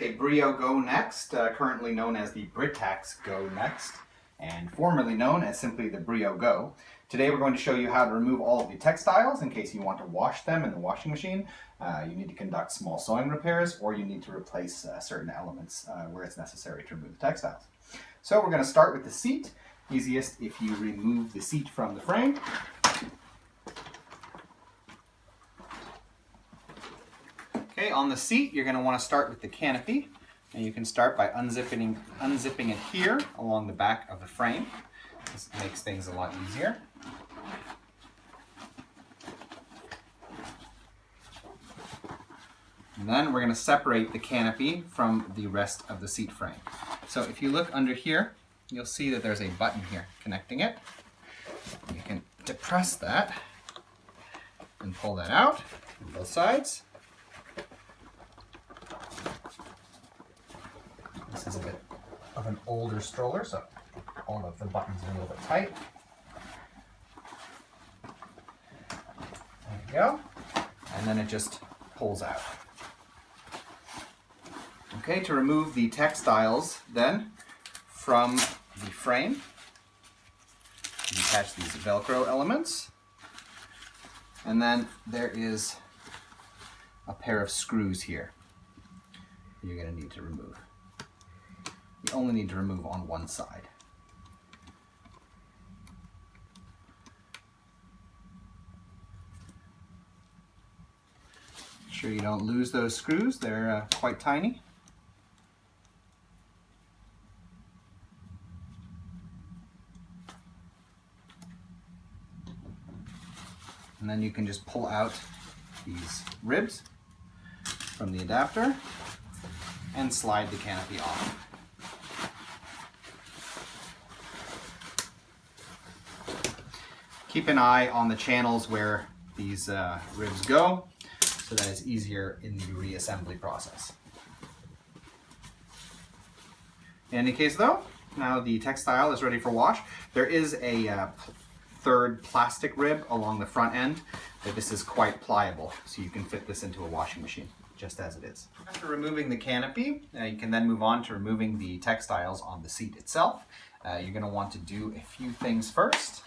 A Brio Go Next, currently known as the Britax Go Next, and formerly known as simply the Brio Go. Today we're going to show you how to remove all of the textiles in case you want to wash them in the washing machine. You need to conduct small sewing repairs, or you need to replace certain elements where it's necessary to remove the textiles. So we're going to start with the seat. Easiest if you remove the seat from the frame. Okay, on the seat, you're going to want to start with the canopy, and you can start by unzipping it here along the back of the frame. This makes things a lot easier. And then we're going to separate the canopy from the rest of the seat frame. So if you look under here, you'll see that there's a button here connecting it. You can depress that and pull that out on both sides. This is a bit of an older stroller, so all of the buttons are a little bit tight. There we go. And then it just pulls out. Okay, to remove the textiles then from the frame, you attach these Velcro elements. And then there is a pair of screws here you're going to need to remove. You only need to remove on one side. Make sure you don't lose those screws, they're quite tiny. And then you can just pull out these ribs from the adapter and slide the canopy off. Keep an eye on the channels where these ribs go so that it's easier in the reassembly process. In any case though, now the textile is ready for wash. There is a third plastic rib along the front end, but this is quite pliable, so you can fit this into a washing machine just as it is. After removing the canopy, you can then move on to removing the textiles on the seat itself. You're going to want to do a few things first.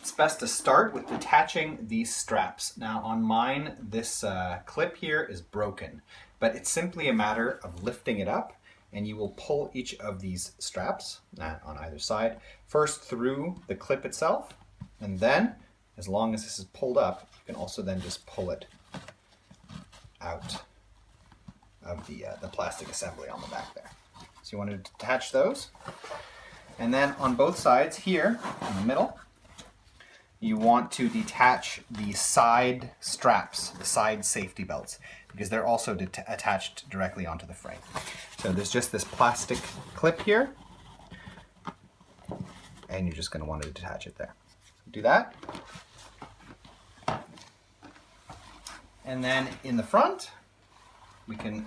It's best to start with detaching these straps. Now on mine, this clip here is broken, but it's simply a matter of lifting it up, and you will pull each of these straps on either side, first through the clip itself, and then, as long as this is pulled up, you can also then just pull it out of the plastic assembly on the back there. So you want to detach those. And then on both sides here, in the middle, you want to detach the side straps, the side safety belts, because they're also attached directly onto the frame. So there's just this plastic clip here, and you're just going to want to detach it there. So do that. And then in the front, we can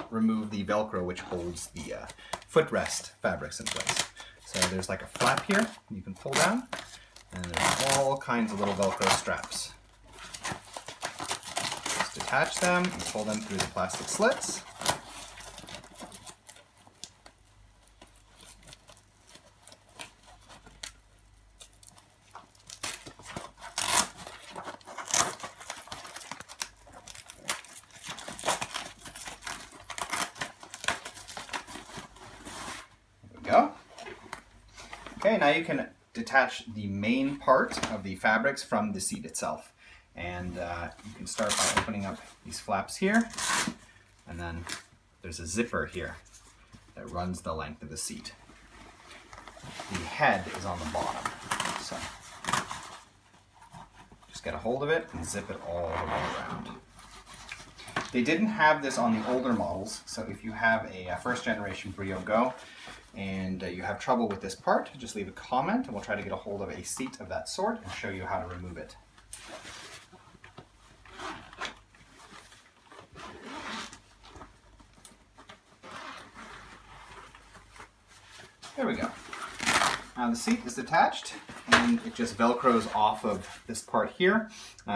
remove the Velcro which holds the footrest fabrics in place. So there's like a flap here you can pull down, and there's all kinds of little Velcro straps. Just detach them and pull them through the plastic slits. Go. Okay, now you can detach the main part of the fabrics from the seat itself. And you can start by opening up these flaps here, and then there's a zipper here that runs the length of the seat. The head is on the bottom, so just get a hold of it and zip it all the way around. They didn't have this on the older models, so if you have a first generation Brio Go and you have trouble with this part, just leave a comment and we'll try to get a hold of a seat of that sort and show you how to remove it. There we go. Now the seat is detached, and it just Velcros off of this part here,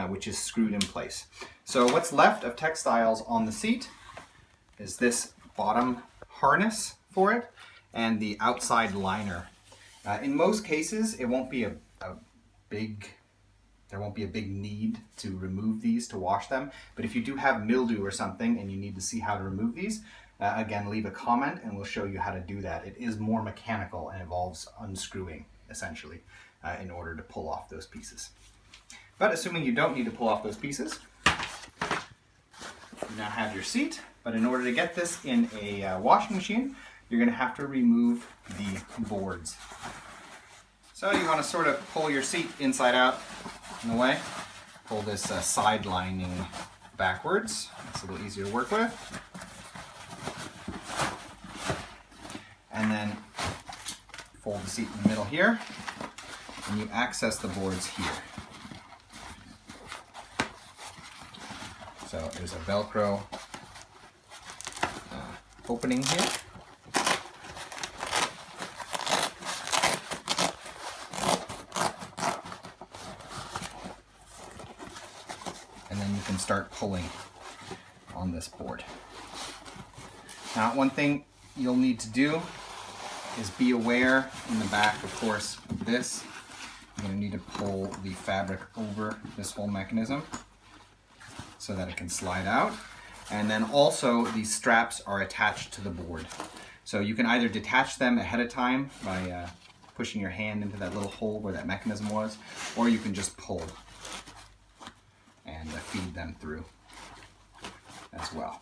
which is screwed in place. So what's left of Textiles on the seat is this bottom harness for it and the outside liner. In most cases, it won't be there won't be a big need to remove these to wash them, but if you do have mildew or something and you need to see how to remove these, again, leave a comment and we'll show you how to do that. It is more mechanical and involves unscrewing, essentially, in order to pull off those pieces. But assuming you don't need to pull off those pieces, you now have your seat, but in order to get this in a washing machine, you're going to have to remove the boards. So you want to sort of pull your seat inside out in a way. Pull this side lining backwards. It's a little easier to work with. And then fold the seat in the middle here, and you access the boards here. So there's a Velcro opening here. And then you can start pulling on this board. Now, one thing you'll need to do is be aware in the back, of course, of this. You're going to need to pull the fabric over this whole mechanism so that it can slide out. And then also these straps are attached to the board. So you can either detach them ahead of time by pushing your hand into that little hole where that mechanism was, or you can just pull and feed them through as well.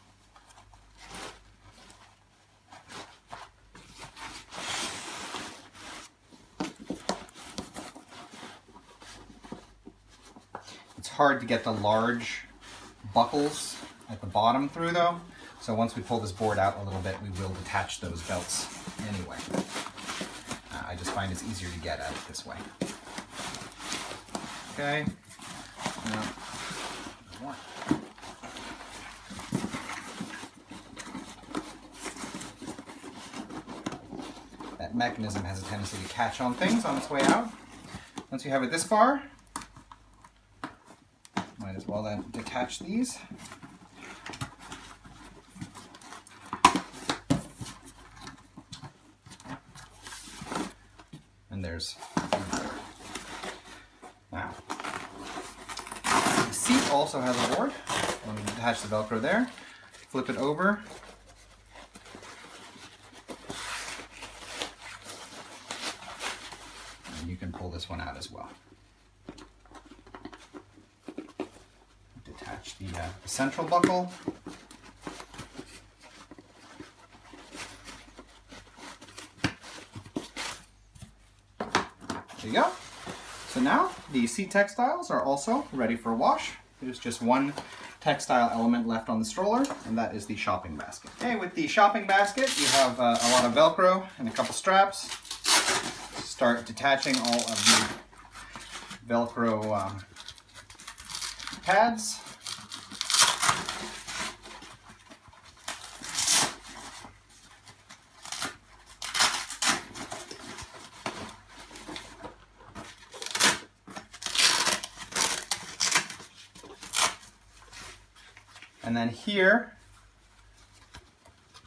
It's hard to get the large buckles at the bottom through though, so once we pull this board out a little bit, we will detach those belts anyway. I just find it's easier to get at it this way. Okay. Now, more. That mechanism has a tendency to catch on things on its way out. Once you have it this far, might as well then detach these. And there's now. The seat also has a board. Let me detach the Velcro there. Flip it over. And you can pull this one out as well. Detach the central buckle. There you go. So now the seat textiles are also ready for wash. There's just one textile element left on the stroller, and that is the shopping basket. Okay, with the shopping basket, you have a lot of Velcro and a couple straps. Start detaching all of the Velcro pads. And then here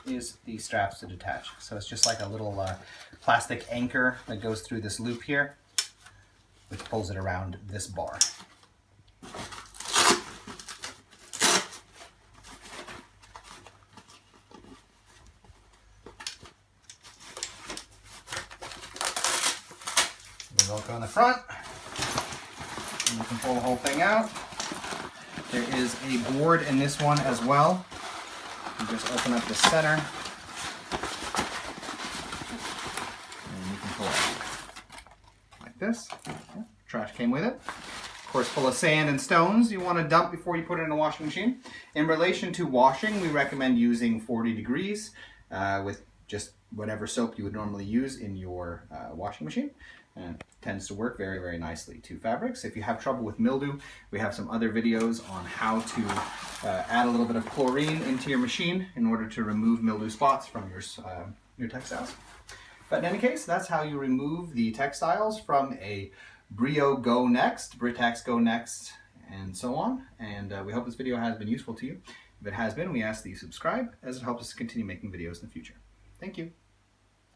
is the straps to detach. So it's just like a little plastic anchor that goes through this loop here, which pulls it around this bar. The Velcro in the front, and you can pull the whole thing out. There is a board in this one as well. You just open up the center, and you can pull it out like this. Yeah, trash came with it. Of course, full of sand and stones you want to dump before you put it in a washing machine. In relation to washing, we recommend using 40 degrees with just whatever soap you would normally use in your washing machine. And it tends to work very, very nicely to fabrics. If you have trouble with mildew, we have some other videos on how to add a little bit of chlorine into your machine in order to remove mildew spots from your textiles. But in any case, that's how you remove the textiles from a Brio Go Next, Britax Go Next, and so on. And we hope this video has been useful to you. If it has been, we ask that you subscribe, as it helps us continue making videos in the future. Thank you.